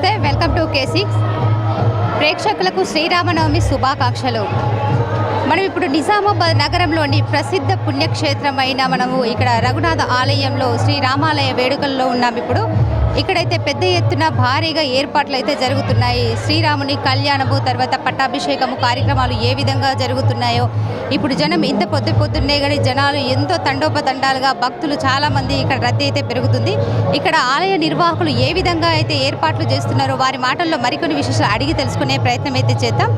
నమస్తే, welcome to K6. ప్రేక్షకులకు శ్రీరామనవమి శుభాకాంక్షలు. మనం ఇప్పుడు నిజామాబాద్ నగరంలోని ప్రసిద్ధ పుణ్యక్షేత్రమైన మనము ఇక్కడ రఘునాథ ఆలయంలో శ్రీరామాలయ వేడుకల్లో ఉన్నాం. ఇప్పుడైతే పెద్ద ఎత్తున భారీగా ఏర్పాట్లు అయితే జరుగుతున్నాయి. శ్రీరాముని కళ్యాణము తర్వాత పట్టాభిషేకము కార్యక్రమాలు ఏ విధంగా జరుగుతున్నాయో ఇప్పుడు జనం ఇంత పొద్దున్నే కానీ జనాలు ఎంతో తండోపతండాలుగా భక్తులు చాలామంది ఇక్కడ రద్దీ అయితే పెరుగుతుంది. ఇక్కడ ఆలయ నిర్వాహకులు ఏ విధంగా అయితే ఏర్పాట్లు చేస్తున్నారో వారి మాటల్లో మరికొన్ని విశేషాలు అడిగి తెలుసుకునే ప్రయత్నం అయితే చేద్దాం.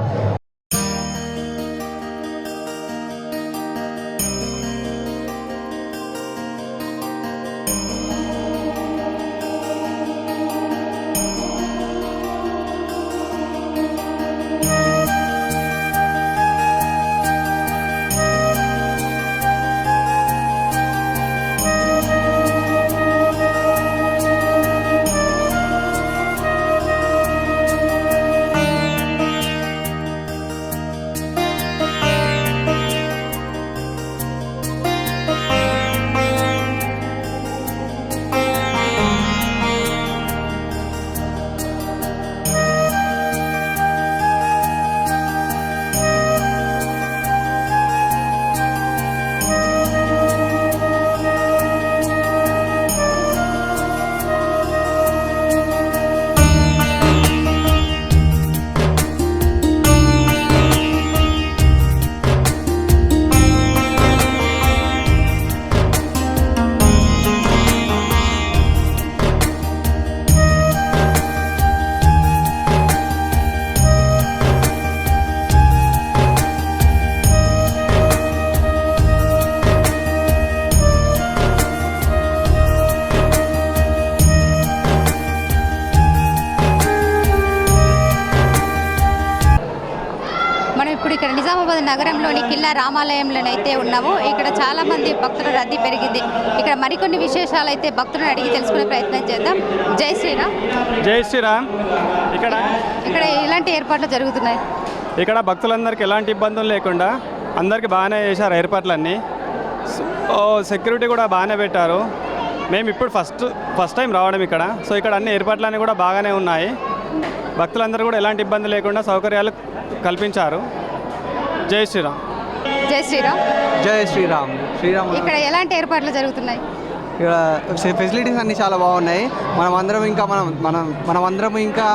ఇప్పుడు ఇక్కడ నిజామాబాద్ నగరంలోని కిల్లా రామాలయంలోనైతే ఉన్నాము. ఇక్కడ చాలా మంది భక్తుల రద్దీ పెరిగింది. ఇక్కడ మరికొన్ని విశేషాలు అయితే భక్తులను అడిగి తెలుసుకునే ప్రయత్నం చేద్దాం. జై శ్రీరామ్. జై శ్రీరామ్. ఇక్కడ ఎలాంటి ఏర్పాట్లు జరుగుతున్నాయి? ఇక్కడ భక్తులందరికీ ఎలాంటి ఇబ్బందులు లేకుండా అందరికీ బాగానే చేశారు ఏర్పాట్లన్నీ. సెక్యూరిటీ కూడా బాగానే పెట్టారు. మేము ఇప్పుడు ఫస్ట్ టైం రావడం ఇక్కడ. సో ఇక్కడ అన్ని ఏర్పాట్లన్నీ కూడా బాగానే ఉన్నాయి. భక్తులందరూ కూడా ఎలాంటి ఇబ్బంది లేకుండా సౌకర్యాలు కల్పించారు. జై శ్రీరామ్. జై శ్రీరామ్. జై శ్రీరామ్. శ్రీరామ్. ఇక్కడ ఎలాంటి ఏర్పాట్లు జరుగుతున్నాయి? ఇక్కడ ఫెసిలిటీస్ అన్నీ చాలా బాగున్నాయి. మనమందరం ఇంకా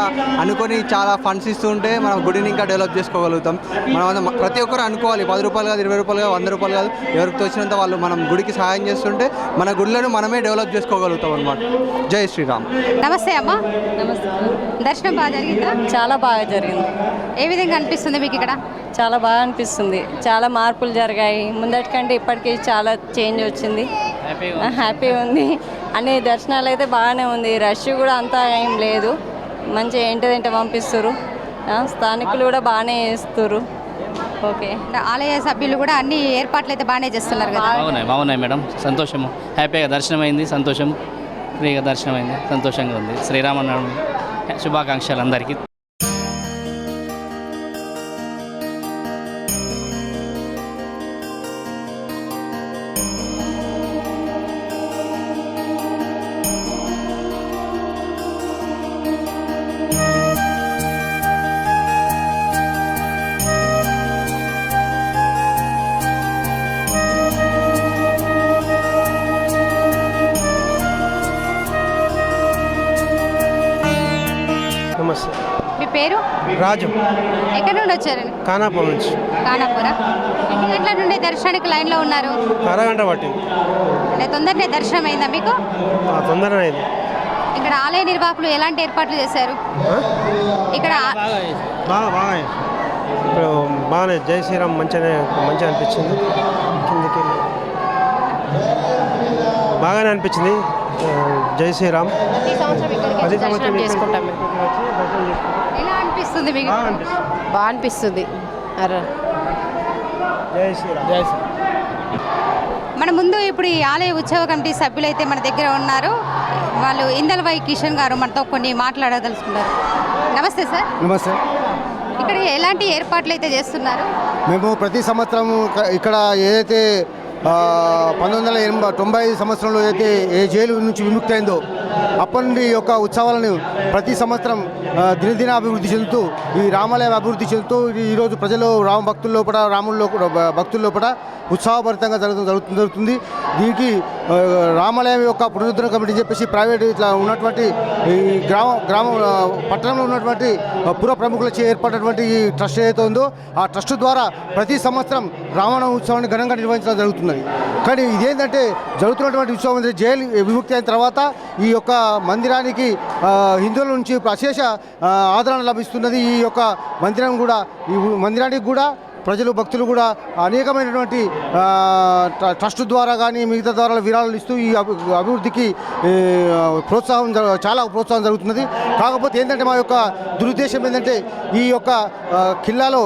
అనుకొని చాలా ఫండ్స్ ఇస్తుంటే మనం గుడిని ఇంకా డెవలప్ చేసుకోగలుగుతాం. మనం ప్రతి ఒక్కరు అనుకోవాలి, 10 రూపాయలు కాదు, 20 రూపాయలు కాదు, 100 రూపాయలు కాదు, ఎవరికి వచ్చినంత వాళ్ళు మనం గుడికి సహాయం చేస్తుంటే మన గుడిలను మనమే డెవలప్ చేసుకోగలుగుతాం అన్నమాట. జై శ్రీరామ్. నమస్తే అమ్మా. నమస్తే. దర్శనం బాగా జరిగిందా? చాలా బాగా జరిగింది. ఏ విధంగా అనిపిస్తుంది మీకు ఇక్కడ? చాలా బాగా అనిపిస్తుంది. చాలా మార్పులు జరిగాయి. ముందటికంటే ఇప్పటికీ చాలా చేంజ్ వచ్చింది. హ్యాపీగా ఉంది. అన్ని దర్శనాలు అయితే బాగానే ఉంది. రష్ కూడా అంతా ఏం లేదు. మంచి ఏంటిదంటే పంపిస్తారు. స్థానికులు కూడా బాగానే చేస్తారు. ఓకే. ఆలయ సభ్యులు కూడా అన్ని ఏర్పాట్లు అయితే బాగానే చేస్తున్నారు కదా? బాగున్నాయి మేడం. సంతోషము, హ్యాపీగా దర్శనం అయింది. సంతోషం, ఫ్రీగా దర్శనం అయింది. సంతోషంగా ఉంది. శ్రీరామనవమి శుభాకాంక్షలు అందరికీ. మీ పేరు? రాజు. ఎక్కడి నుండి వచ్చారండి? ఖానాపూర్ నుంచి. ఖానాపూరా? ఎన్ని గంటల నుండి దర్శనానికి లైన్లో ఉన్నారు? అరగంట పట్టింది. అంటే తొందరనే దర్శనం అయిందా మీకు? తొందరనే అయింది. ఇక్కడ ఆలయ నిర్వాహకులు ఎలాంటి ఏర్పాట్లు చేశారు? ఇక్కడ బాగా ఇప్పుడు బాగానే జై శ్రీరామ్ మంచిగా అనిపించింది. కిందికి బాగానే అనిపించింది. జై శ్రీరామ్. ప్రతి సంవత్సరం చేసుకుంటాం. ఎలా అనిపిస్తుంది మీకు? బాగా అనిపిస్తుంది. జై శ్రీరామ్. జై శ్రీరామ్. మన ముందు ఇప్పుడు ఈ ఆలయ ఉత్సవ కమిటీ సభ్యులైతే మన దగ్గర ఉన్నారు. వాళ్ళు ఇందలవై కిషన్ గారు మనతో కొన్ని మాట్లాడదలుచుకున్నారు. నమస్తే సార్. నమస్తే. ఇక్కడ ఎలాంటి ఏర్పాట్లు అయితే చేస్తున్నారు? మేము ప్రతి సంవత్సరం ఇక్కడ ఏదైతే 1995 సంవత్సరంలో అయితే ఏ జైలు నుంచి విముక్తి అయిందో అప్పటి నుండి ఈ యొక్క ఉత్సవాలను ప్రతి సంవత్సరం దినదిన అభివృద్ధి చెందుతూ ఈ రామాలయం అభివృద్ధి చెందుతూ ఈరోజు ప్రజలు రామ భక్తుల లోపల భక్తుల లోపల ఉత్సాహభరితంగా జరుగుతుంది. దీనికి రామాలయం యొక్క పునరుద్ధరణ కమిటీ చెప్పేసి ప్రైవేట్ ఇట్లా ఉన్నటువంటి ఈ గ్రామ పట్టణంలో ఉన్నటువంటి పుర ప్రముఖులచే ఏర్పడినటువంటి ఈ ట్రస్ట్ ఏదైతే ఉందో ఆ ట్రస్ట్ ద్వారా ప్రతి సంవత్సరం రామాయణ ఉత్సవాన్ని ఘనంగా నిర్వహించడం జరుగుతున్నది. కానీ ఇదేంటంటే జరుగుతున్నటువంటి ఉత్సవం జైలు విముక్తి అయిన తర్వాత ఈ యొక్క మందిరానికి హిందువుల నుంచి అశేష ఆదరణ లభిస్తున్నది. ఈ యొక్క మందిరానికి కూడా ప్రజలు భక్తులు కూడా అనేకమైనటువంటి ట్రస్ట్ ద్వారా కానీ మిగతా ద్వారా విరాళాలు ఇస్తూ ఈ అభివృద్ధికి చాలా ప్రోత్సాహం జరుగుతున్నది. కాకపోతే ఏంటంటే మా యొక్క దురుద్దేశం ఏంటంటే ఈ యొక్క ఖిల్లాలో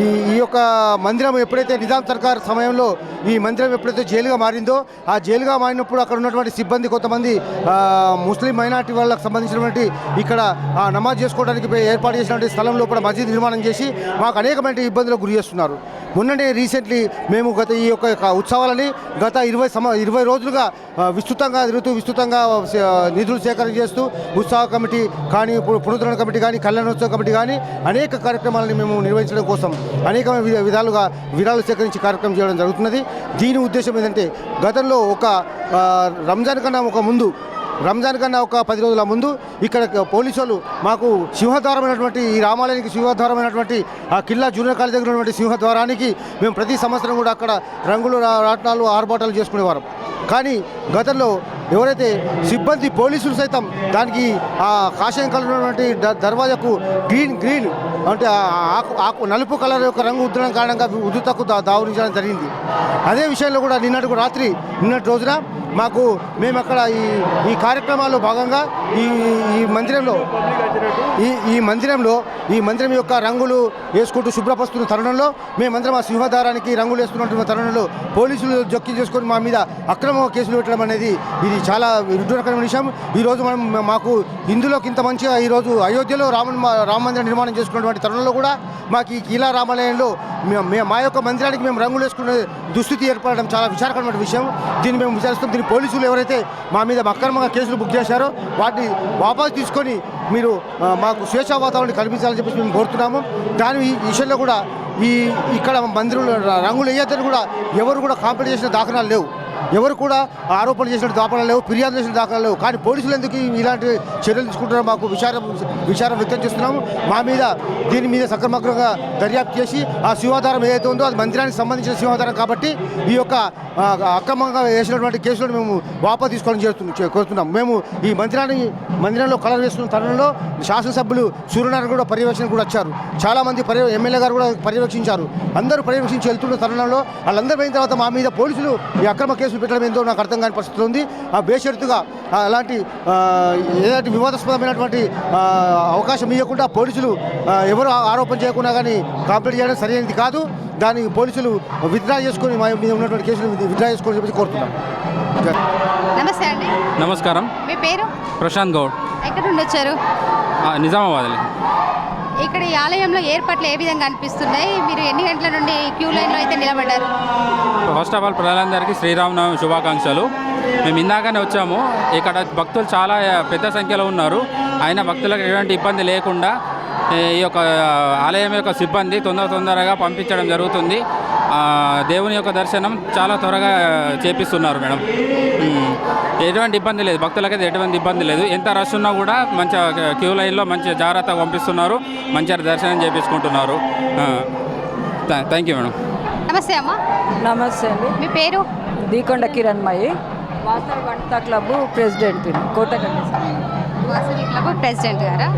ఈ యొక్క మందిరం ఎప్పుడైతే నిజాం సర్కార్ సమయంలో ఈ మందిరం ఎప్పుడైతే జైలుగా మారిందో ఆ జైలుగా మారినప్పుడు అక్కడ ఉన్నటువంటి సిబ్బంది కొంతమంది ముస్లిం మైనార్టీ వాళ్ళకి సంబంధించినటువంటి ఇక్కడ నమాజ్ చేసుకోవడానికి ఏర్పాటు చేసినటువంటి స్థలంలో కూడా మసీద్ నిర్మాణం చేసి మాకు అనేకమైన ఇబ్బందులకు గురి చేస్తున్నారు. మొన్ననే రీసెంట్లీ మేము ఈ యొక్క ఉత్సవాలని గత 20 రోజులుగా విస్తృతంగా నిధులు సేకరణ చేస్తూ ఉత్సవ కమిటీ కానీ పునరుద్ధరణ కమిటీ కానీ కళ్యాణోత్సవ కమిటీ కానీ అనేక కార్యక్రమాలను మేము నిర్వహించడం కోసం అనేక విధాలుగా విరాళాలు సేకరించి కార్యక్రమం చేయడం జరుగుతున్నది. దీని ఉద్దేశం ఏంటంటే గతంలో ఒక రంజాన్ కన్నా ఒక 10 రోజుల ముందు ఇక్కడ పోలీసు వాళ్ళు మాకు సింహద్వారమైనటువంటి ఈ రామాలయానికి సింహద్వారమైనటువంటి ఆ కిల్లా జూనియర్ కాలేజ్ దగ్గర ఉన్నటువంటి సింహద్వారానికి మేము ప్రతి సంవత్సరం కూడా అక్కడ రంగులు రాట్నాలు ఆర్భాటాలు చేసుకునేవారం. కానీ గతంలో ఎవరైతే సిబ్బంది పోలీసులు సైతం దానికి ఆ కాషాయం కలర్ ఉన్నటువంటి దర్వాజాకు గ్రీన్ అంటే ఆకు నలుపు కలర్ యొక్క రంగు ఉద్దడం కారణంగా ఉద్దుతకు దావరించడం జరిగింది. అదే విషయంలో కూడా నిన్నటి రోజున మేము అక్కడ ఈ కార్యక్రమాల్లో భాగంగా ఈ మందిరం యొక్క రంగులు వేసుకుంటూ శుభ్రపరుస్తున్న తరుణంలో మేమందరం ఆ సింహద్వారానికి రంగులు వేస్తున్నటువంటి తరుణంలో పోలీసులు జోక్యం చేసుకొని మా మీద అక్రమ కేసులు పెట్టడం అనేది ఇది చాలా విడ్డూరకరమైన విషయం. ఈరోజు మాకు హిందువులకు ఇంత మంచిగా ఈరోజు అయోధ్యలో రామ మందిరం నిర్మాణం చేసుకున్నటువంటి తరుణంలో కూడా మాకు ఈ కీలా రామాలయంలో మా యొక్క మందిరానికి మేము రంగులు వేసుకునే దుస్థితి ఏర్పడడం చాలా విచారకరమైన విషయం. దీన్ని మేము విచారిస్తాం. దీని పోలీసులు ఎవరైతే మా మీద అక్రమంగా కేసులు బుక్ చేశారో వాటిని వాపసు తీసుకొని మీరు మాకు స్వేచ్ఛా వాతావరణం కల్పించాలని చెప్పేసి మేము కోరుతున్నాము. దాని విషయంలో కూడా ఇక్కడ మందిరంలో రంగులు వేయద్దని కూడా ఎవరు కూడా కాంప్లైంట్ చేసిన దాఖలాలు లేవు. ఎవరు కూడా ఆరోపణలు చేసిన దాఖలాలు లేవు, ఫిర్యాదు చేసిన దాఖలాలు లేవు. కానీ పోలీసులు ఎందుకు ఇలాంటి చర్యలు తీసుకుంటారో మాకు విచారం వ్యక్తం చేస్తున్నాము. దీని మీద సక్రమంగా దర్యాప్తు చేసి ఆ సింహాధారం ఏదైతే ఉందో అది మందిరానికి సంబంధించిన సింహాధారం కాబట్టి ఈ యొక్క అక్రమంగా వేసినటువంటి కేసులను మేము వాపసు తీసుకోవాలని కోరుతున్నాం. మేము ఈ మందిరంలో కలర్ వేస్తున్న తరుణంలో శాసనసభ్యులు సూర్యనారాయణ కూడా పర్యవేక్షణ కూడా వచ్చారు. చాలామంది ఎమ్మెల్యే గారు కూడా పర్యవేక్షించారు. అందరూ పర్యవేక్షించి వెళ్తున్న తరుణంలో వాళ్ళందరూ పోయిన తర్వాత మా మీద పోలీసులు ఈ అక్రమ కేసులు పెట్టడం ఏందో నాకు అర్థం కాని పరిస్థితి ఉంది. ఆ బేషరతుగా అలాంటి వివాదాస్పదమైనటువంటి అవకాశం ఇవ్వకుండా పోలీసులు ఎవరు ఆరోపణ చేయకుండా కానీ కంప్లైంట్ చేయడం సరైనది కాదు. దాన్ని పోలీసులు విత్డ్రా చేసుకొని మా మీద ఉన్నటువంటి కేసులు విత్డ్రా చేసుకొని చెప్పి కోరుతున్నాం. నమస్తే అండి. నమస్కారం. మీ పేరు? ప్రశాంత్ గౌడ్. ఎక్కడ నుండి వచ్చారు? నిజామాబాద్. ఇక్కడ ఈ ఆలయంలో ఏర్పాట్లు ఏ విధంగా అనిపిస్తున్నాయి? మీరు ఎన్ని గంటల నుండి క్యూ లైన్లో అయితే నిలబడ్డారు? ఫస్ట్ ఆఫ్ ఆల్ ప్రజలందరికీ శ్రీరామనవమి శుభాకాంక్షలు. మేము ఇందాకనే వచ్చాము. ఇక్కడ భక్తులు చాలా పెద్ద సంఖ్యలో ఉన్నారు. అయినా భక్తులకు ఎటువంటి ఇబ్బంది లేకుండా ఈ యొక్క ఆలయం యొక్క సిబ్బంది తొందరగా పంపించడం జరుగుతుంది. దేవుని యొక్క దర్శనం చాలా త్వరగా చేపిస్తున్నారు మేడం. ఎటువంటి ఇబ్బంది లేదు, భక్తులకైతే ఎటువంటి ఇబ్బంది లేదు. ఎంత రష్ ఉన్నా కూడా మంచిగా క్యూ లైన్లో మంచిగా జాగ్రత్తగా పంపిస్తున్నారు, మంచిగా దర్శనం చేపించుకుంటున్నారు. Thank you madam. నమస్తే అమ్మ. నమస్తే అండి. మీ పేరు? దీకొండ కిరణ్మయి, వాసవి వంట club president, Kotagalli Vasavi club president గారా?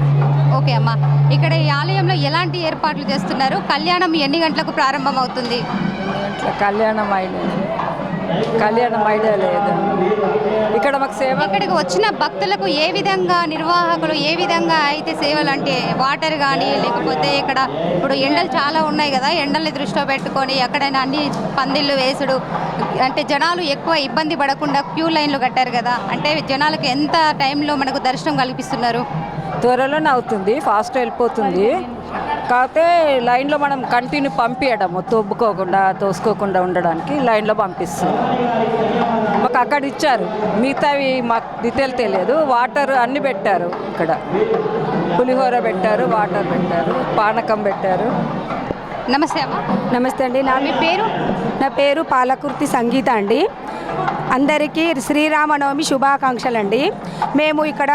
ఓకే అమ్మ. ఇక్కడ ఈ ఆలయంలో ఎలాంటి ఏర్పాట్లు చేస్తున్నారు? కళ్యాణం ఎన్ని గంటలకు ప్రారంభం అవుతుంది? కళ్యాణం ఐడియా లేదు. ఇక్కడ మాకు సేవ, ఇక్కడికి వచ్చిన భక్తులకు ఏ విధంగా నిర్వాహకులు ఏ విధంగా అయితే సేవలు అంటే వాటర్ కానీ లేకపోతే ఇక్కడ ఇప్పుడు ఎండలు చాలా ఉన్నాయి కదా, ఎండల్ని దృష్టిలో పెట్టుకొని ఎక్కడైనా అన్ని పందిళ్ళు వేసుడు అంటే జనాలు ఎక్కువ ఇబ్బంది పడకుండా క్యూ లైన్లు కట్టారు కదా, అంటే జనాలకు ఎంత టైంలో మనకు దర్శనం కల్పిస్తున్నారు? త్వరలోనే అవుతుంది, ఫాస్ట్ వెళ్ళిపోతుంది. కాకపోతే లైన్లో మనం కంటిన్యూ పంపించడము తోసుకోకుండా ఉండడానికి లైన్లో పంపిస్తుంది. మాకు అక్కడ ఇచ్చారు, మిగతావి మాకు డీటెయిల్ తెలియదు. వాటర్ అన్నీ పెట్టారు, ఇక్కడ పులిహోర పెట్టారు, వాటర్ పెట్టారు, పానకం పెట్టారు. నమస్తే అమ్మ. నమస్తే అండి. మీ పేరు? నా పేరు పాలకుర్తి సంగీత అండి. అందరికీ శ్రీరామనవమి శుభాకాంక్షలు అండి. మేము ఇక్కడ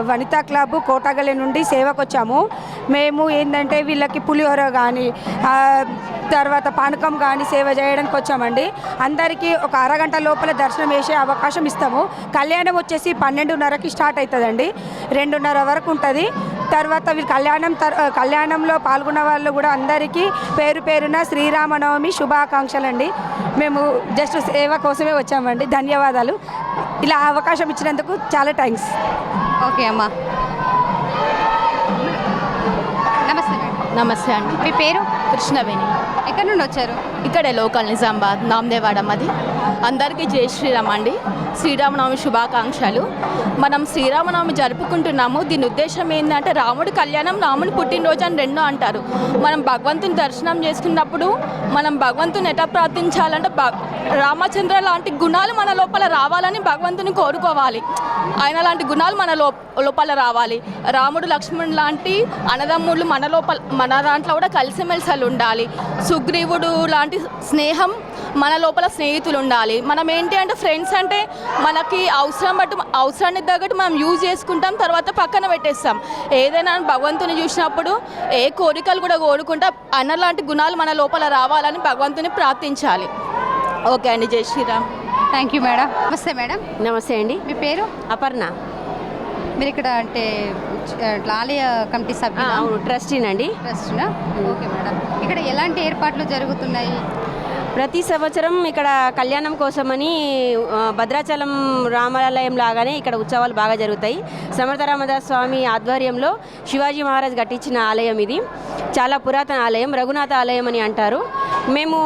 వనితా క్లబ్ కోటగల్లి నుండి సేవకు వచ్చాము. మేము ఏంటంటే వీళ్ళకి పులిహోర కానీ తర్వాత పానకం కానీ సేవ చేయడానికి వచ్చామండి. అందరికీ ఒక అరగంట లోపల దర్శనం వేసే అవకాశం ఇస్తాము. కళ్యాణం వచ్చేసి 12:30కి స్టార్ట్ అవుతుందండి, 2:30 వరకు ఉంటుంది. తర్వాత వీళ్ళు కళ్యాణంలో పాల్గొన్న వాళ్ళు కూడా అందరికీ పేరు పేరున శ్రీరామనవమి శుభాకాంక్షలు అండి. మేము జస్ట్ సేవ కోసమే వచ్చామండి. ధన్యవాదాలు. ఇలా అవకాశం ఇచ్చినందుకు చాలా థ్యాంక్స్. ఓకే అమ్మా. నమస్తే మేడం. నమస్తే అండి. మీ పేరు? కృష్ణవేణి. ఎక్కడి నుండి వచ్చారు? ఇక్కడే లోకల్ నిజామాబాద్ నామదేవాడ మాది. అందరికీ జై శ్రీరామ్ అండి. శ్రీరామనవమి శుభాకాంక్షలు. మనం శ్రీరామనవమి జరుపుకుంటున్నాము. దీని ఉద్దేశం ఏంటంటే రాముడి కళ్యాణం, రాముడి పుట్టినరోజు అని రెండు అంటారు. మనం భగవంతుని దర్శనం చేసుకున్నప్పుడు మనం భగవంతుని ఎట్లా ప్రార్థించాలంటే రామచంద్ర లాంటి గుణాలు మన లోపల రావాలని భగవంతుని కోరుకోవాలి. ఆయన లాంటి గుణాలు మన లోపల రావాలి. రాముడు లక్ష్మణుడు లాంటి అన్నదమ్ముళ్ళు మన దాంట్లో కూడా కలిసిమెలిసి ఉండాలి. సుగ్రీవుడు లాంటి స్నేహం మన లోపల స్నేహితులు ఉండాలి. మనం ఏంటి అంటే ఫ్రెండ్స్ అంటే మనకి అవసరానికి తగ్గట్టు మనం యూజ్ చేసుకుంటాం, తర్వాత పక్కన పెట్టేస్తాం. ఏదైనా భగవంతుని చూసినప్పుడు ఏ కోరికలు కూడా కోరుకుంటా అన్న లాంటి గుణాలు మన లోపల రావాలని భగవంతుని ప్రార్థించాలి. ఓకే అండి. Jai Shriram. Thank you madam. నమస్తే మేడం. నమస్తే అండి. మీ పేరు? అపర్ణ. మీరు ఇక్కడ అంటే ఆలయ కమిటీ సభ్యులు? అవును, ట్రస్టీనండి. ట్రస్ట్నా? Okay madam. ఇక్కడ ఎలాంటి ఏర్పాట్లు జరుగుతున్నాయి? ప్రతి సంవత్సరం ఇక్కడ కళ్యాణం కోసమని భద్రాచలం రామాలయం లాగానే ఇక్కడ ఉత్సవాలు బాగా జరుగుతాయి. సమర్థ రామదాస్ స్వామి ఆధ్వర్యంలో శివాజీ మహారాజ్ కట్టించిన ఆలయం ఇది. చాలా పురాతన ఆలయం, రఘునాథ ఆలయం అని అంటారు. మేము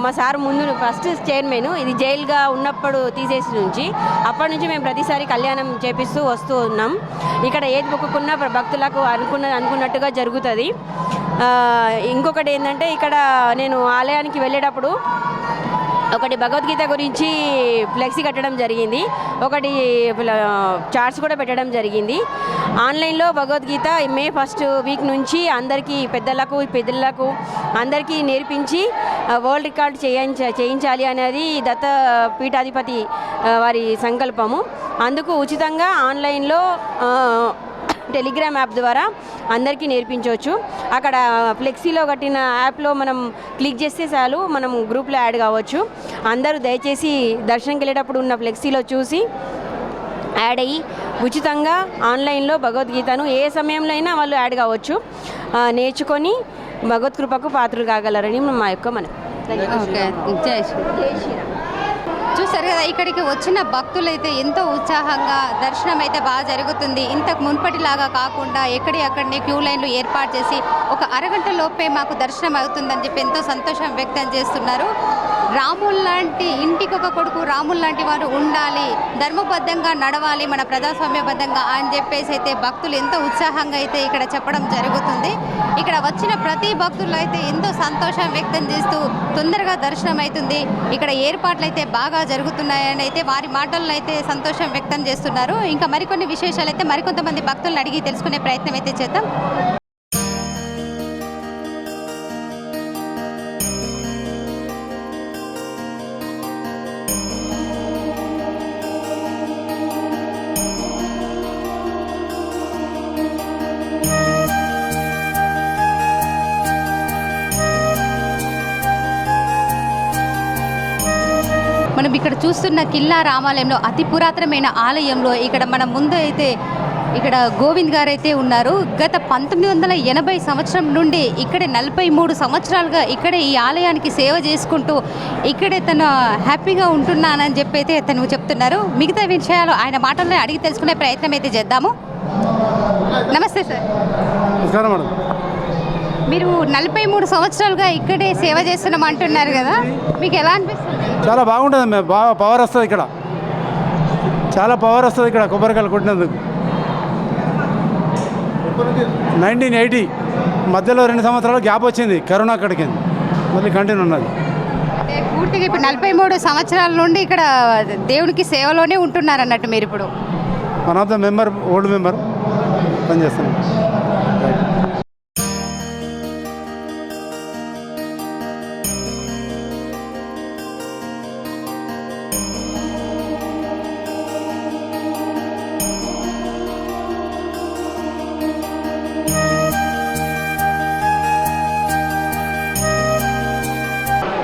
మా సార్ ముందు ఫస్ట్ చైర్మన్, ఇది జైలుగా ఉన్నప్పుడు తీసేసి నుంచి అప్పటి నుంచి మేము ప్రతిసారి కళ్యాణం చేపిస్తూ వస్తూ ఉన్నాం. ఇక్కడ ఏది మొక్కుకున్నా భక్తులకు అనుకున్నట్టుగా జరుగుతుంది. ఇంకొకటి ఏంటంటే ఇక్కడ నేను ఆలయానికి వెళ్ళేటప్పుడు ఒకటి భగవద్గీత గురించి ఫ్లెక్సీ కట్టడం జరిగింది, ఒకటి చార్ట్స్ కూడా పెట్టడం జరిగింది. ఆన్లైన్లో భగవద్గీత మే 1st వీక్ నుంచి అందరికీ పిల్లలకు అందరికీ నేర్పించి వరల్డ్ రికార్డ్ చేయించాలి అనేది దత్త పీఠాధిపతి వారి సంకల్పము. అందుకు ఉచితంగా ఆన్లైన్లో టెలిగ్రామ్ యాప్ ద్వారా అందరికీ నేర్పించవచ్చు. అక్కడ ఫ్లెక్సీలో కట్టిన యాప్లో మనం క్లిక్ చేస్తే చాలు మనం గ్రూప్లో యాడ్ కావచ్చు. అందరూ దయచేసి దర్శనంకి వెళ్ళేటప్పుడు ఉన్న ఫ్లెక్సీలో చూసి యాడ్ అయ్యి ఉచితంగా ఆన్లైన్లో భగవద్గీతను ఏ సమయంలో అయినా వాళ్ళు యాడ్ కావచ్చు, నేర్చుకొని భగవత్కృపకు పాత్రలు కాగలరని మా యొక్క మనం. ఓకే. జై శ్రీరామ్. చూసారు కదా, ఇక్కడికి వచ్చిన భక్తులైతే ఎంతో ఉత్సాహంగా దర్శనం అయితే బాగా జరుగుతుంది. ఇంతకు మున్పటిలాగా కాకుండా అక్కడనే క్యూ లైన్లు ఏర్పాటు చేసి ఒక అరగంట లోపే మాకు దర్శనం అవుతుందని చెప్పి ఎంతో సంతోషం వ్యక్తం చేస్తున్నారు. రాములు లాంటి ఇంటికి ఒక కొడుకు, రాములు లాంటి వారు ఉండాలి, ధర్మబద్ధంగా నడవాలి, మన ప్రజాస్వామ్యబద్ధంగా అని చెప్పేసి అయితే భక్తులు ఎంతో ఉత్సాహంగా అయితే ఇక్కడ చెప్పడం జరుగుతుంది. ఇక్కడ వచ్చిన ప్రతి భక్తులు అయితే ఎంతో సంతోషం వ్యక్తం చేస్తూ తొందరగా దర్శనం అవుతుంది, ఇక్కడ ఏర్పాట్లు అయితే బాగా జరుగుతున్నాయని అయితే వారి మాటల్లో అయితే సంతోషం వ్యక్తం చేస్తున్నారు. ఇంకా మరికొన్ని విశేషాలు అయితే మరికొంతమంది భక్తులను అడిగి తెలుసుకునే ప్రయత్నం అయితే చేద్దాం. మనం ఇక్కడ చూస్తున్న కిల్లా రామాలయంలో అతి పురాతనమైన ఆలయంలో ఇక్కడ మన ముందు అయితే ఇక్కడ గోవింద్ గారు అయితే ఉన్నారు. గత 1980 సంవత్సరం నుండి ఇక్కడే 43 సంవత్సరాలుగా ఇక్కడే ఈ ఆలయానికి సేవ చేసుకుంటూ ఇక్కడే తను హ్యాపీగా ఉంటున్నానని చెప్పి అయితే తను చెప్తున్నారు. మిగతా విషయాలు ఆయన మాటల్లో అడిగి తెలుసుకునే ప్రయత్నం అయితే చేద్దాము. నమస్తే సార్. నమస్కారం మేడం. మీరు 43 సంవత్సరాలుగా ఇక్కడే సేవ చేస్తున్నాం అంటున్నారు కదా, మీకు ఎలా అనిపిస్తుంది? చాలా బాగుంటుంది మేము, బాగా పవర్ వస్తుంది ఇక్కడ, చాలా పవర్ వస్తుంది ఇక్కడ కొబ్బరికాయలు కొట్టినందుకు. 1980 మధ్యలో 2 సంవత్సరాలు గ్యాప్ వచ్చింది, కరోనా అక్కడికి మళ్ళీ కంటిన్యూ ఉన్నది. అంటే పూర్తిగా ఇప్పుడు 43 సంవత్సరాల నుండి ఇక్కడ దేవునికి సేవలోనే ఉంటున్నారు అన్నట్టు మీరు ఇప్పుడు. One of the member, old member పనిచేస్తున్నాం.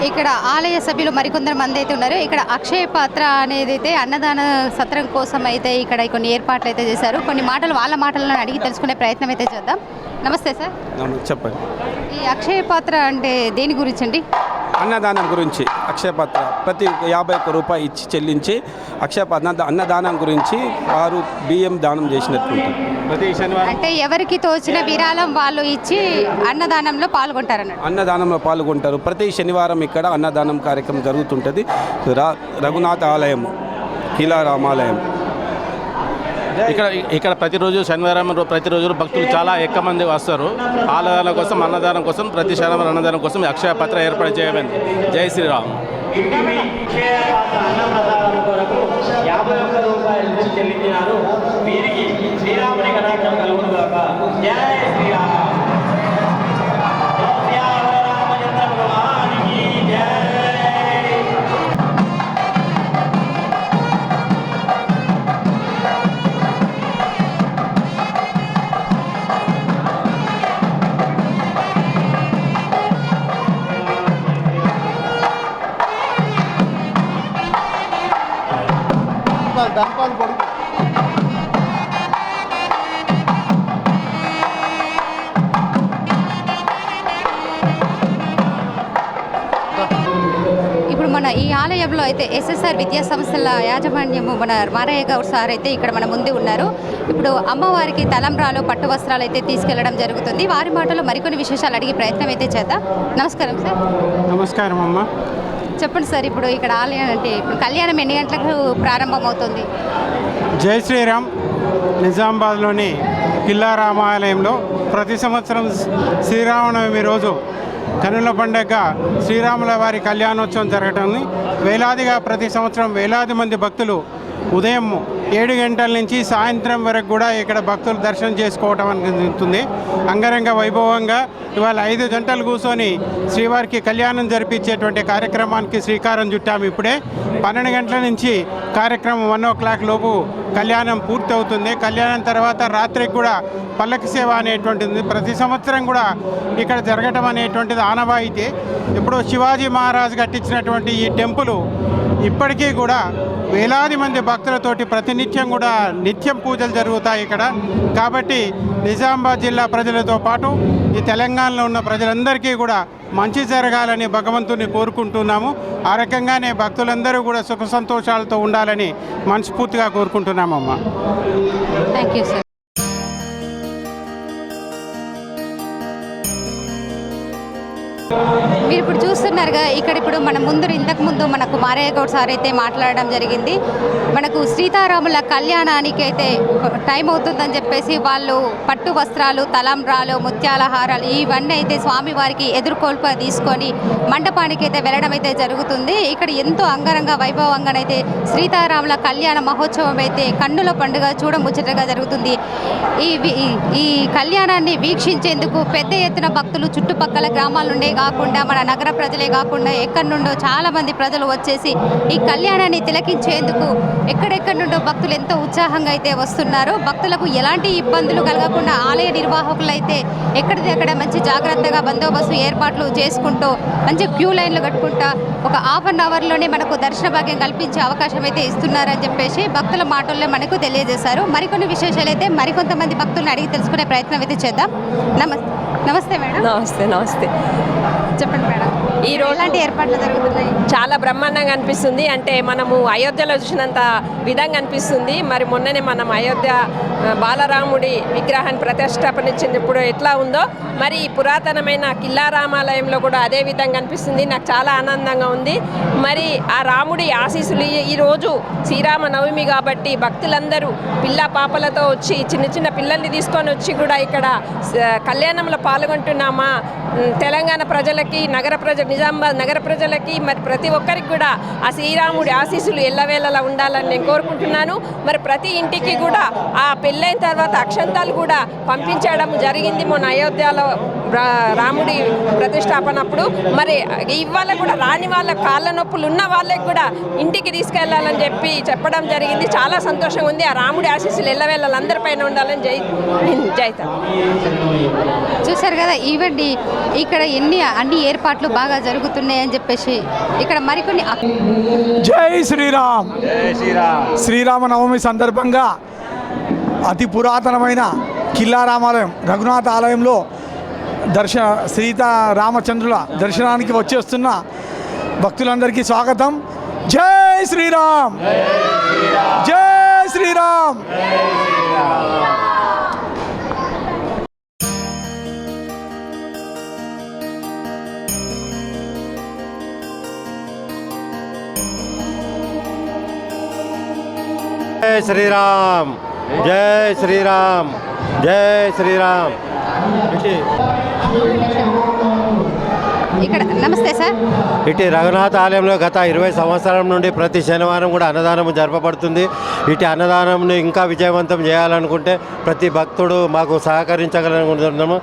ఇక్కడ ఆలయ సభ్యులు మరికొందరు మంది అయితే ఉన్నారు. ఇక్కడ అక్షయ పాత్ర అనేది అయితే అన్నదాన సత్రం కోసం అయితే ఇక్కడ కొన్ని ఏర్పాట్లు అయితే చేశారు. కొన్ని మాటలు వాళ్ళ మాటలను అడిగి తెలుసుకునే ప్రయత్నం అయితే చేద్దాం. నమస్తే సార్. చెప్పండి. ఈ అక్షయ పాత్ర అంటే దేని గురించి అండి? అన్నదానం గురించి. అక్షయపాత్ర ప్రతి 51 రూపాయి ఇచ్చి చెల్లించి అక్షయపాత్ర అన్నదానం గురించి వారు బియ్యం దానం చేసినట్టుంటుంది. ప్రతి శనివారం అంటే ఎవరికి తోచిన విరాళం వాళ్ళు ఇచ్చి అన్నదానంలో పాల్గొంటారన్నట్టు. అన్నదానంలో పాల్గొంటారు. ప్రతి శనివారం ఇక్కడ అన్నదానం కార్యక్రమం జరుగుతుంటుంది. రఘునాథ ఆలయం, కీలా రామాలయం. ఇక్కడ ప్రతిరోజు శనివారం ప్రతిరోజు భక్తులు చాలా ఎక్కువ మంది వస్తారు. ఆలయాల కోసం, అన్నదానం కోసం, ప్రతి శనివారం అన్నదానం కోసం అక్షయ పాత్ర ఏర్పాటు చేయబడింది. జై శ్రీరామ్. ఇప్పుడు మన ఈ ఆలయంలో అయితే ఎస్ఎస్ఆర్ విద్యా సంస్థల యాజమాన్యము మన మారయ్య గౌడ్ సార్ అయితే ఇక్కడ మన ముందు ఉన్నారు. ఇప్పుడు అమ్మవారికి తలంబ్రాలు, పట్టు వస్త్రాలు అయితే తీసుకెళ్లడం జరుగుతుంది. వారి మాటలో మరికొన్ని విశేషాలు అడిగే ప్రయత్నం అయితే చేద్దాం. నమస్కారం సార్. నమస్కారం అమ్మ. చెప్పండి సార్, ఇప్పుడు ఇక్కడ ఆలయం అంటే ఇప్పుడు కళ్యాణం ఎన్ని గంటలకు ప్రారంభమవుతుంది? జై శ్రీరామ్. నిజామాబాద్లోని కిల్లా రామాలయంలో ప్రతి సంవత్సరం శ్రీరామనవమి రోజు కనుల పండుగ శ్రీరాముల వారి కళ్యాణోత్సవం జరగటం. వేలాదిగా ప్రతి సంవత్సరం వేలాది మంది భక్తులు ఉదయం 7 గంటల నుంచి సాయంత్రం వరకు కూడా ఇక్కడ భక్తులు దర్శనం చేసుకోవటం జరుగుతుంది. అంగరంగ వైభవంగా ఇవాళ 5 గంటలు కూర్చొని శ్రీవారికి కళ్యాణం జరిపించేటువంటి కార్యక్రమానికి శ్రీకారం చుట్టాము. ఇప్పుడే 12 గంటల నుంచి కార్యక్రమం 1 o'clock లోపు కళ్యాణం పూర్తి అవుతుంది. కళ్యాణం తర్వాత రాత్రికి కూడా పల్లకి సేవ అనేటువంటిది ప్రతి సంవత్సరం కూడా ఇక్కడ జరగటం అనేటువంటిది ఆనవాయితీ. ఇప్పుడు శివాజీ మహారాజు కట్టించినటువంటి ఈ టెంపుల్ ఇప్పటికీ కూడా వేలాది మంది భక్తులతోటి ప్రతినిత్యం కూడా నిత్యం పూజలు జరుగుతాయి ఇక్కడ. కాబట్టి నిజామాబాద్ జిల్లా ప్రజలతో పాటు ఈ తెలంగాణలో ఉన్న ప్రజలందరికీ కూడా మంచి జరగాలని భగవంతుని కోరుకుంటున్నాము. ఆ రకంగానే భక్తులందరూ కూడా సుఖ సంతోషాలతో ఉండాలని మనస్ఫూర్తిగా కోరుకుంటున్నామమ్మా. Thank you sir. మీరు ఇప్పుడు చూస్తున్నారుగా ఇక్కడ ఇప్పుడు మన ఇంతకుముందు మనకు మారయ్య గౌడ్ సార్ అయితే మాట్లాడడం జరిగింది. మనకు సీతారాముల కళ్యాణానికి అయితే టైం అవుతుందని చెప్పేసి వాళ్ళు పట్టు వస్త్రాలు, తలంబ్రాలు, ముత్యాల హారాలు ఇవన్నీ అయితే స్వామివారికి ఎదుర్కొల్ప తీసుకొని మండపానికి అయితే వెళ్ళడం అయితే జరుగుతుంది. ఇక్కడ ఎంతో అంగరంగ వైభవంగానైతే సీతారాముల కళ్యాణ మహోత్సవం అయితే కన్నుల పండుగ చూడముచ్చటగా జరుగుతుంది. ఈ కళ్యాణాన్ని వీక్షించేందుకు పెద్ద ఎత్తున భక్తులు చుట్టుపక్కల గ్రామాల నుండే కాకుండా మన నగర ప్రజలే కాకుండా ఎక్కడి నుండో చాలా మంది ప్రజలు వచ్చేసి ఈ కళ్యాణాన్ని తిలకించేందుకు ఎక్కడెక్కడి నుండో భక్తులు ఎంతో ఉత్సాహంగా అయితే వస్తున్నారు. భక్తులకు ఎలాంటి ఇబ్బందులు కలగకుండా ఆలయ నిర్వాహకులు అయితే ఎక్కడిది అక్కడ మంచి జాగ్రత్తగా బందోబస్తు ఏర్పాట్లు చేసుకుంటూ మంచి క్యూ లైన్లు కట్టుకుంటా ఒక ½ an hourలోనే మనకు దర్శన భాగ్యం కల్పించే అవకాశం అయితే ఇస్తున్నారని చెప్పేసి భక్తుల మాటల్లో మనకు తెలియజేశారు. మరికొన్ని విశేషాలు అయితే మరికొంతమంది భక్తులను అడిగి తెలుసుకునే ప్రయత్నం అయితే చేద్దాం. నమస్తే మేడం. నమస్తే. చెప్పండి మేడం, ఈరోజు ఎలాంటి ఏర్పాట్లు జరుగుతున్నాయి? చాలా బ్రహ్మాండంగా అనిపిస్తుంది. అంటే మనము అయోధ్యలో చూసినంత విధంగా అనిపిస్తుంది. మరి మొన్ననే మనం అయోధ్య బాలరాముడి విగ్రహాన్ని ప్రతిష్టాపనిచ్చినప్పుడు ఎట్లా ఉందో మరి పురాతనమైన కిల్లా రామాలయంలో కూడా అదే విధంగా అనిపిస్తుంది. నాకు చాలా ఆనందంగా ఉంది. మరి ఆ రాముడి ఆశీస్సులు ఈరోజు శ్రీరామ నవమి కాబట్టి భక్తులందరూ పిల్ల పాపలతో వచ్చి చిన్న చిన్న పిల్లల్ని తీసుకొని వచ్చి కూడా ఇక్కడ కళ్యాణంలో పాల్గొంటున్నామా. తెలంగాణ ప్రజలకి నిజామాబాద్ నగర ప్రజలకి మరి ప్రతి ఒక్కరికి కూడా ఆ శ్రీరాముడి ఆశీస్సులు ఎల్లవేళలా ఉండాలని నేను కోరుకుంటున్నాను. మరి ప్రతి ఇంటికి కూడా ఆ పెళ్ళైన తర్వాత అక్షంతాలు కూడా పంపించడం జరిగింది మొన్న అయోధ్యలో రాముడి ప్రతిష్టాపనప్పుడు. మరి ఇవాళ కూడా రాని వాళ్ళ కాళ్ళ నొప్పులు ఉన్న వాళ్ళకి కూడా ఇంటికి తీసుకెళ్లాలని చెప్పడం జరిగింది. చాలా సంతోషంగా ఉంది. ఆ రాముడి ఆశీస్సులు ఎల్లవేళలా అందరిపైన ఉండాలని జైతా. చూశారు కదా ఈవెంట్ ఇక్కడ అన్ని ఏర్పాట్లు బాగా జరుగుతున్నాయని చెప్పేసి ఇక్కడ మరికొన్ని జై శ్రీరామ్. శ్రీరామనవమి సందర్భంగా అతి పురాతనమైన కిల్లా రామాలయం రఘునాథ ఆలయంలో సీతారామచంద్రుల దర్శనానికి వచ్చేస్తున్న భక్తులందరికీ స్వాగతం. జై శ్రీరామ్, జై శ్రీరామ్. జై శ్రీరామ్, జై శ్రీరామ్, జై శ్రీరామ్. ఇక్కడ నమస్తే సార్. ఇటు రఘునాథ ఆలయంలో గత 20 సంవత్సరాల నుండి ప్రతి శనివారం కూడా అన్నదానం జరపబడుతుంది. ఇటు అన్నదానంను ఇంకా విజయవంతం చేయాలనుకుంటే ప్రతి భక్తుడు మాకు సహకరించగలనుకుంటున్నాము.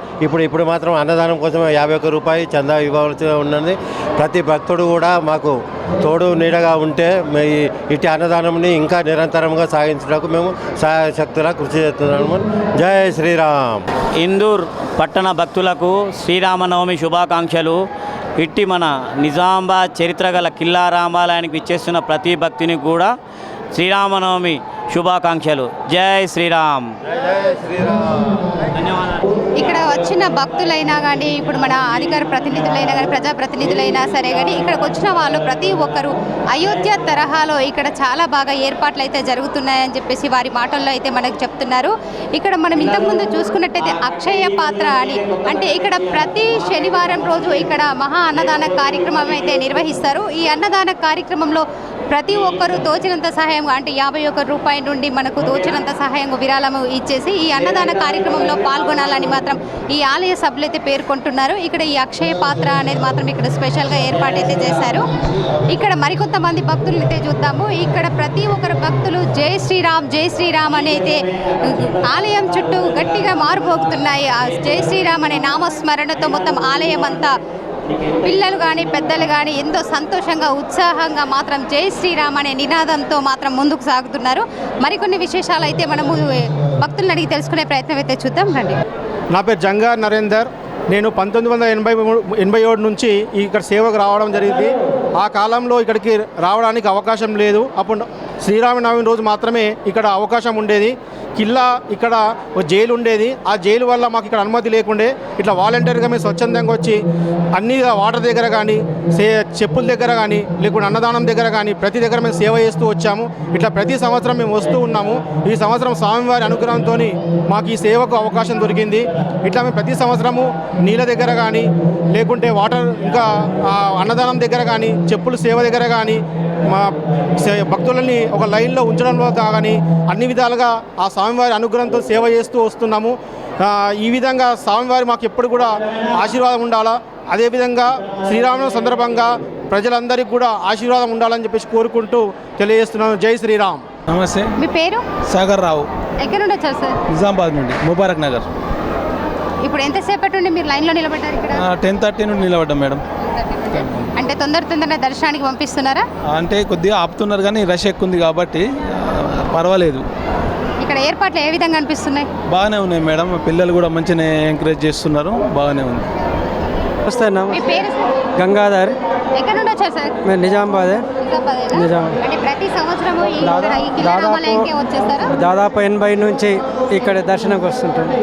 ఇప్పుడు మాత్రం అన్నదానం కోసం 51 రూపాయలు చందా ఇవ్వవలసి ఉన్నది. ప్రతి భక్తుడు కూడా మాకు తోడు నీడగా ఉంటే ఇటు అన్నదానంని ఇంకా నిరంతరంగా సాగించడానికి మేము సహాయశక్తులా కృషి చేస్తున్నాము. జై శ్రీరామ్. ఇందూర్ పట్టణ భక్తులకు శ్రీరామనవమి శుభాకాంక్షలు. ఇట్టి మన నిజామాబాద్ చరిత్ర గల కిల్లా రామాలయానికి విచ్చేస్తున్న ప్రతి భక్తునికి కూడా శ్రీరామనవమి శుభాకాంక్షలు. జై శ్రీరామ్. ఇక్కడ వచ్చిన భక్తులైనా కానీ ఇప్పుడు మన అధికార ప్రతినిధులైనా కానీ ప్రజాప్రతినిధులైనా సరే కానీ ఇక్కడికి వచ్చిన వాళ్ళు ప్రతి ఒక్కరు అయోధ్య తరహాలో ఇక్కడ చాలా బాగా ఏర్పాట్లు అయితే జరుగుతున్నాయని చెప్పేసి వారి మాటల్లో అయితే మనకు చెప్తున్నారు. ఇక్కడ మనం ఇంతకుముందు చూసుకున్నట్టయితే అక్షయ పాత్ర అని అంటే ఇక్కడ ప్రతి శనివారం రోజు ఇక్కడ మహా అన్నదాన కార్యక్రమం అయితే నిర్వహిస్తారు. ఈ అన్నదాన కార్యక్రమంలో ప్రతి ఒక్కరూ తోచినంత సహాయం అంటే 51 రూపాయల నుండి మనకు తోచినంత సహాయం విరాళము ఇచ్చేసి ఈ అన్నదాన కార్యక్రమంలో పాల్గొనాలని మాత్రం ఈ ఆలయ సభ్యులు అయితే పేర్కొంటున్నారు. ఇక్కడ ఈ అక్షయ పాత్ర అనేది మాత్రం ఇక్కడ స్పెషల్గా ఏర్పాటు అయితే చేశారు. ఇక్కడ మరికొంతమంది భక్తులు అయితే చూద్దాము. ఇక్కడ ప్రతి ఒక్కరు భక్తులు జై శ్రీరామ్, జై శ్రీరామ్ అని అయితే ఆలయం చుట్టూ గట్టిగా మారుమోగుతున్నాయి. జై శ్రీరామ్ అనే నామస్మరణతో మొత్తం ఆలయం అంతా పిల్లలు కానీ పెద్దలు కానీ ఎంతో సంతోషంగా ఉత్సాహంగా మాత్రం జై శ్రీరామ్ అనే నినాదంతో మాత్రం ముందుకు సాగుతున్నారు. మరికొన్ని విశేషాలు అయితే మనము భక్తులను అడిగి తెలుసుకునే ప్రయత్నం అయితే చూద్దాం రండి. నా పేరు జంగా నరేందర్. నేను 1987 నుంచి ఇక్కడ సేవకు రావడం జరిగింది. ఆ కాలంలో ఇక్కడికి రావడానికి అవకాశం లేదు. అప్పుడు శ్రీరామనవమి రోజు మాత్రమే ఇక్కడ అవకాశం ఉండేది. కిల్లా ఇక్కడ ఒక జైలు ఉండేది. ఆ జైలు వల్ల మాకు ఇక్కడ అనుమతి లేకుండే ఇట్లా వాలంటీర్గా మేము స్వచ్ఛందంగా వచ్చి అన్ని వాటర్ దగ్గర కానీ చెప్పుల దగ్గర కానీ లేకుంటే అన్నదానం దగ్గర కానీ ప్రతి దగ్గర మేము సేవ చేస్తూ వచ్చాము. ఇట్లా ప్రతి సంవత్సరం మేము వస్తూ ఉన్నాము. ఈ సంవత్సరం స్వామివారి అనుగ్రహంతో మాకు ఈ సేవకు అవకాశం దొరికింది. ఇట్లా మేము ప్రతి సంవత్సరము నీళ్ళ దగ్గర కానీ లేకుంటే వాటర్ ఇంకా అన్నదానం దగ్గర కానీ చెప్పులు సేవ దగ్గర కానీ మా భక్తులని ఒక లైన్లో ఉంచడంలో కానీ అన్ని విధాలుగా ఆ స్వామివారి అనుగ్రహంతో సేవ చేస్తూ వస్తున్నాము. ఈ విధంగా స్వామివారి మాకు ఎప్పుడు కూడా ఆశీర్వాదం ఉండాలా. అదేవిధంగా శ్రీరామనవమి సందర్భంగా ప్రజలందరికీ కూడా ఆశీర్వాదం ఉండాలని చెప్పేసి కోరుకుంటూ తెలియజేస్తున్నాను. జై శ్రీరామ్. నమస్తే. మీ పేరు? సాగర్ రావు. ఎక్కడ నుండి వచ్చారు సార్? నిజామాబాద్ నుండి, ముబారక్ నగర్. ఇప్పుడు ఎంతసేపటి నుండి మీరు లైన్లో నిలబడ్డారు ఇక్కడ? 10:30 నుండి నిలబడ్డాం మేడం. అంటే తొందరగా దర్శనానికి పంపిస్తున్నారా? అంటే కొద్దిగా ఆపుతున్నారు కానీ రష్ ఎక్కువ ఉంది కాబట్టి పర్వాలేదు. ఇక్కడ ఏర్పాట్లు ఏ విధంగా అనిపిస్తున్నాయి? బాగానే ఉన్నాయి మేడం. పిల్లలు కూడా మంచిగా ఎంకరేజ్ చేస్తున్నారు. బాగానే ఉంది. మీ పేరు? గంగాధర్. ఎక్కడ నుండి వచ్చారు సార్? నిజామాబాద్. అంటే ప్రతి సంవత్సరం సంవత్సరము ఇక్కడ ఈ కిల్లా రామాలయంకి వచ్చేస్తారా? దాదాపు 80 నుంచి ఇక్కడ దర్శనంకి వస్తుంటుంది.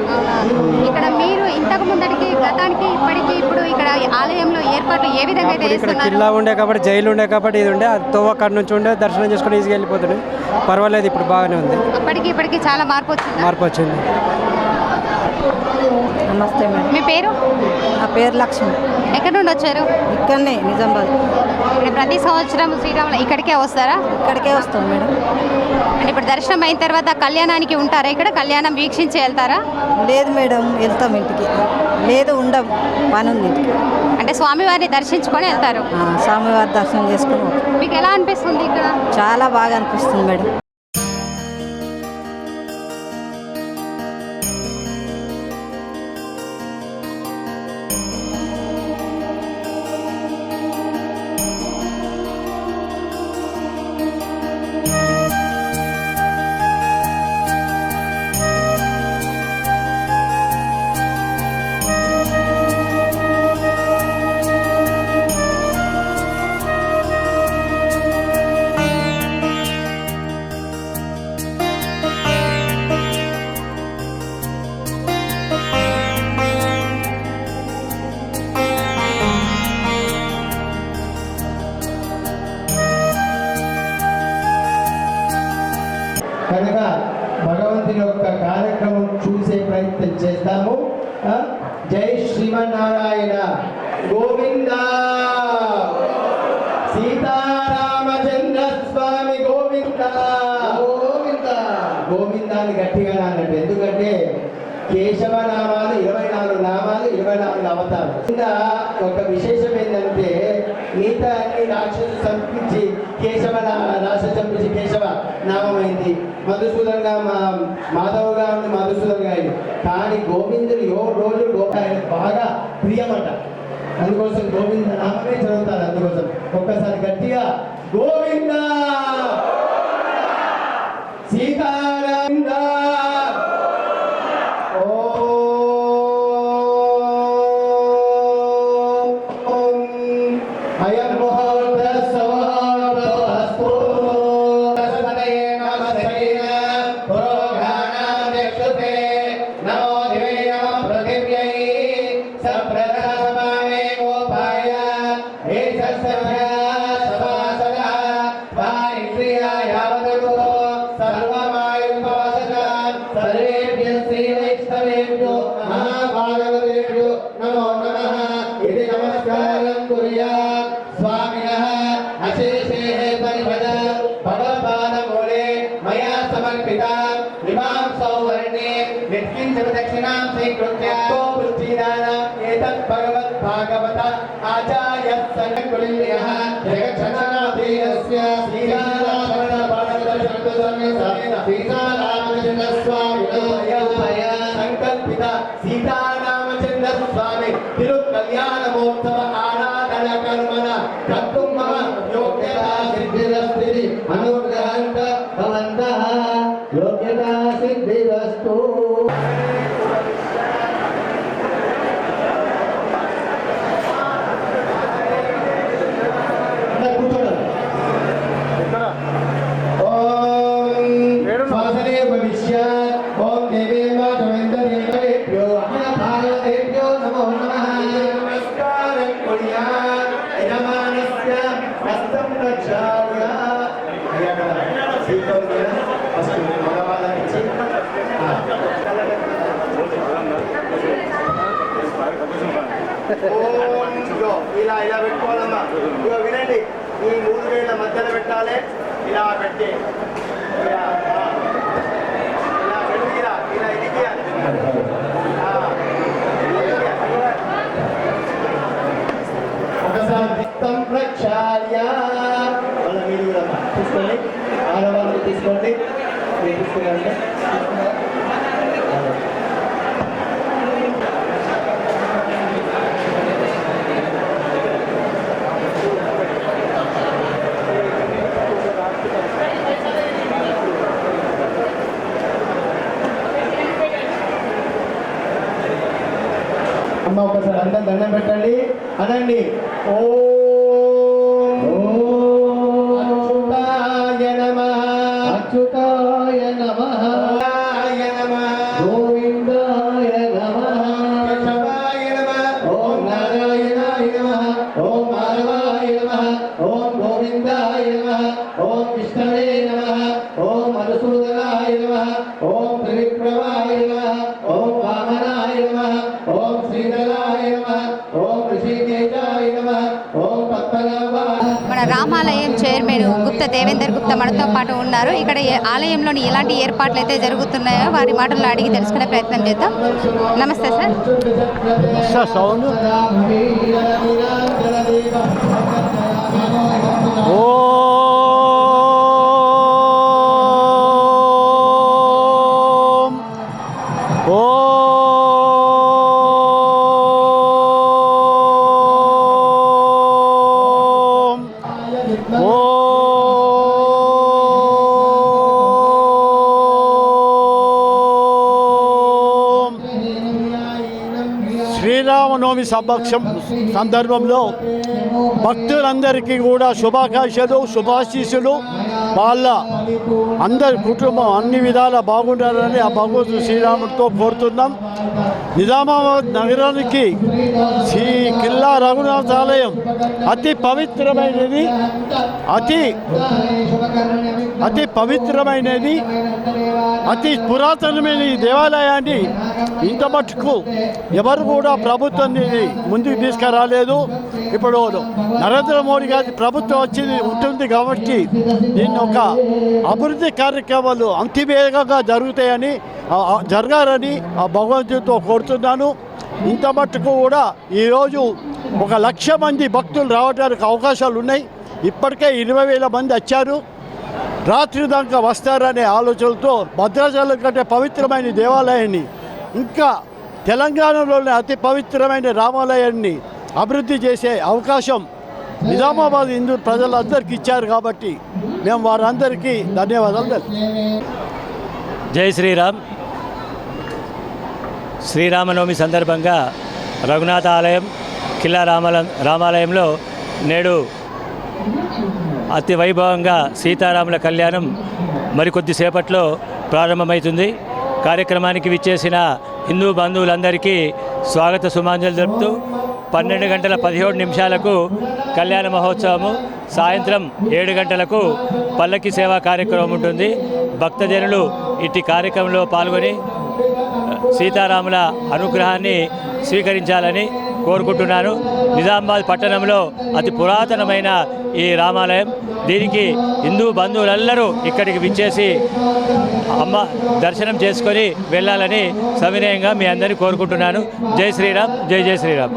ఇక్కడ మీరు ఇంతకు ముందటికి గతానికి ఇప్పటికి ఇప్పుడు ఇక్కడ ఆలయంలో ఏర్పాట్లు ఏ విధంగా అయితే ఇక్కడ చేస్తున్నారు? కిల్లా ఉండే కాబట్టి, జైలు ఉండే కాబట్టి ఇది ఉండే, అది తోవ అక్కడ నుంచి ఉండే, దర్శనం చేసుకుని ఈజీగా వెళ్ళిపోతుంది. పర్వాలేదు, ఇప్పుడు బాగానే ఉంది. అప్పటికి ఇప్పటికి చాలా మార్పు వచ్చింది. మార్పు వచ్చింది. నమస్తే మేడం. మీ పేరు? నా పేరు లక్ష్మి. ఎక్కడి నుండి వచ్చారు? ఇక్కడనే నిజామాబాద్. అంటే ప్రతి సంవత్సరం శ్రీరాములు ఇక్కడికే వస్తారా? ఇక్కడికే వస్తాం మేడం. అంటే ఇప్పుడు దర్శనం అయిన తర్వాత కళ్యాణానికి ఉంటారా? ఇక్కడ కళ్యాణం వీక్షించి వెళ్తారా? లేదు మేడం, వెళ్తాం ఇంటికి. లేదు, ఉండం, పని ఉంది ఇంటికి. అంటే స్వామివారిని దర్శించుకొని వెళ్తారు? స్వామివారి దర్శనం చేసుకుని. మీకు ఎలా అనిపిస్తుంది ఇక్కడ? చాలా బాగా అనిపిస్తుంది మేడం. కనుక భగవంతుని యొక్క కార్యక్రమం చూసే ప్రయత్నం చేస్తాము. జై శ్రీమన్నారాయణ గోవింద, సీతారామచంద్ర స్వామి గోవింద గోవింద. గోవిందాన్ని గట్టిగా అన్నట్టు, ఎందుకంటే కేశవ నామాలు 24 నామాలు, 24 అవతారాలు. కింద ఒక విశేషం ఏంటంటే మిగతా అన్ని రాక్షసు చంపించి కేశవ రాక్షసు చంపించి కేశవ నామమైంది. మధుసూదన్గా మాధవగా ఉంది, మధుసూదన్గా అయింది. కానీ గోవిందుడు 7 రోజులు ఆయనకు బాగా ప్రియమట. అందుకోసం గోవింద నామమే చదువుతారు. అందుకోసం ఒక్కసారి గట్టిగా గోవింద సీతారామ భగవద్భాగవత ఆచార్య సంకులిన్యః జగచ్చనాధీనస్య శ్రీరామచంద్ర స్వామి సంకల్పిత సీతారామచంద్ర స్వామి తిరు కళ్యాణ మహోత్సవ ఆరాధన కర్మణ కర్తుం మమ యోగ్యతా సిద్ధిరస్తి అనుగ్రహంత భవంతః యోగ్యతా సిద్ధిరస్తు. ఇలా ఇలా పెట్టుకోవాలమ్మా. ఇక వినండి, ఈ 3 వేల మధ్యలో పెట్టాలి. ఇలా పెట్టి ఇలా పెట్టి ఇలా ఇలా ఇదిగేయాలి. ఒకసారి చిత్తం ప్రక్షాళ్య వాళ్ళ మీరు కూడా తీసుకోండి, ఆడవాళ్ళు తీసుకోండి, తీసుకురండి. అమ్మ ఒకసారి అందరం దండం పెట్టండి, అనండి ఓం అచ్యుతాయ నమః. మధుసూదనాయ నమః ఓం త్రివిక్రమాయ నమః ఓం వామనాయ నమః ఓం శ్రీధరాయ నమః ఓం ఋషికేశాయ నమః ఓం పద్మనాభాయ. మన రామాలయం చైర్మన్ గుప్తా దేవేందర్ గుప్తా మనతో పాటు ఉన్నారు. ఇక్కడ ఆలయంలోని ఎలాంటి ఏర్పాట్లు అయితే జరుగుతున్నాయో వారి మాటల్లో అడిగి తెలుసుకునే ప్రయత్నం చేద్దాం. నమస్తే సార్. సౌండ్ శ్రీరామనవమి సందర్భంలో భక్తులందరికీ కూడా శుభాకాంక్షలు శుభాశీస్సులు. వాళ్ళ అందరి కుటుంబం అన్ని విధాలా బాగుండాలని ఆ భగవంతుడు శ్రీరాముడితో కోరుతున్నాం. నిజామాబాద్ నగరానికి శ్రీ కిల్లా రఘునాథాలయం అతి పవిత్రమైనది, అతి పవిత్రమైనది, అతి పురాతనమైన ఈ దేవాలయాన్ని ఇంత మట్టుకు ఎవరు కూడా ప్రభుత్వం ముందుకు తీసుకురాలేదు. ఇప్పుడు నరేంద్ర మోడీ గారి ప్రభుత్వం వచ్చింది ఉంటుంది కాబట్టి దీన్ని ఒక అభివృద్ధి కార్యక్రమాలు అంతివేగంగా జరగాలని ఆ భగవంతుడితో కోరుతున్నాను. ఇంత మట్టుకు కూడా ఈరోజు 1,00,000 మంది భక్తులు రావడానికి అవకాశాలు ఉన్నాయి. ఇప్పటికే 20,000 మంది వచ్చారు. రాత్రి దాకా వస్తారనే ఆలోచనలతో భద్రాచలం కంటే పవిత్రమైన దేవాలయాన్ని, ఇంకా తెలంగాణలోని అతి పవిత్రమైన రామాలయాన్ని అభివృద్ధి చేసే అవకాశం నిజామాబాద్ హిందూ ప్రజలందరికీ ఇచ్చారు కాబట్టి మేము వారందరికీ ధన్యవాదాలు తెలుపుతున్నాం. జై శ్రీరామ్. శ్రీరామనవమి సందర్భంగా రఘునాథ ఆలయం కిల్లా రామాలయంలో నేడు అతి వైభవంగా సీతారాముల కళ్యాణం మరికొద్దిసేపట్లో ప్రారంభమవుతుంది. కార్యక్రమానికి విచ్చేసిన హిందూ బంధువులందరికీ స్వాగత సుమాంజలు జరుపుతూ 12 గంటల 17 నిమిషాలకు కళ్యాణ మహోత్సవము, సాయంత్రం 7 గంటలకు పల్లకి సేవా కార్యక్రమం ఉంటుంది. భక్తజనులు ఇట్టి కార్యక్రమంలో పాల్గొని సీతారాముల అనుగ్రహాన్ని స్వీకరించాలని కోరుకుంటున్నాను. నిజామాబాద్ పట్టణంలో అతి పురాతనమైన ఈ రామాలయం, దీనికి హిందూ బంధువులందరూ ఇక్కడికి విచ్చేసి అమ్మ దర్శనం చేసుకొని వెళ్ళాలని సవినయంగా మీ అందరినీ కోరుకుంటున్నాను. జై శ్రీరామ్. జై జై శ్రీరామ్.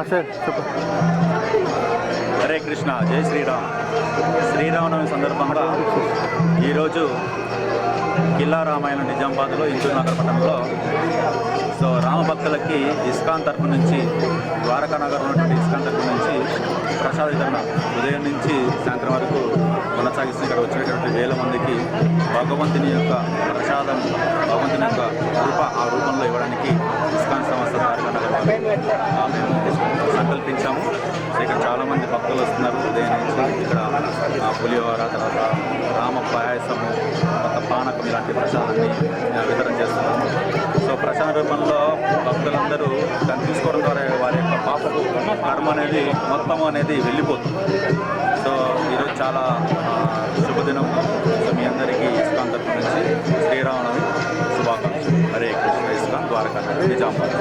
సార్ చెప్పండి. కృష్ణ, జై శ్రీరామ్. శ్రీరామనవమి సందర్భంగా ఈరోజు కిల్లా రామాయణం నిజామాబాద్లో ఇందూర్ నగర్ పట్టణంలో సో రామభక్తులకి ఇస్కాన్ తరపు నుంచి ద్వారకా నగర్ ఉన్నటువంటి ఇస్కాన్ తరపు నుంచి ప్రసాద వితరణ ఉదయం నుంచి సాయంత్రం వరకు కొనసాగిస్తూ ఇక్కడ వచ్చినటువంటి వేల మందికి భగవంతుని యొక్క ప్రసాదం, భగవంతుని యొక్క కృప ఆ రూపంలో ఇవ్వడానికి ఇస్కాన్ సంస్థ ద్వారకా నగర్ మేము సంకల్పించాము. సో ఇక్కడ చాలామంది భక్తులు వస్తున్నారు ఉదయం నుంచి. ఇక్కడ పులిహోర, తర్వాత రామ పాయసము, తర్వాత పానకం ఇలాంటి ప్రసాదాన్ని వితరణ చేస్తున్నాము. సో ప్రసాద రూపంలో భక్తులందరూ దాన్ని తీసుకోవడం ద్వారా వారి యొక్క పాపపు కర్మ అనేది మొత్తం అనేది వెళ్ళిపోతుంది. సో ఈరోజు చాలా శుభదినం. సో మీ అందరికీ ఇస్కాన్ తరఫు నుంచి శ్రీరామనవమి శుభాకాంక్షలు. హరే కృష్ణ. ఇస్కాన్ ద్వారకా నిజామాబాద్.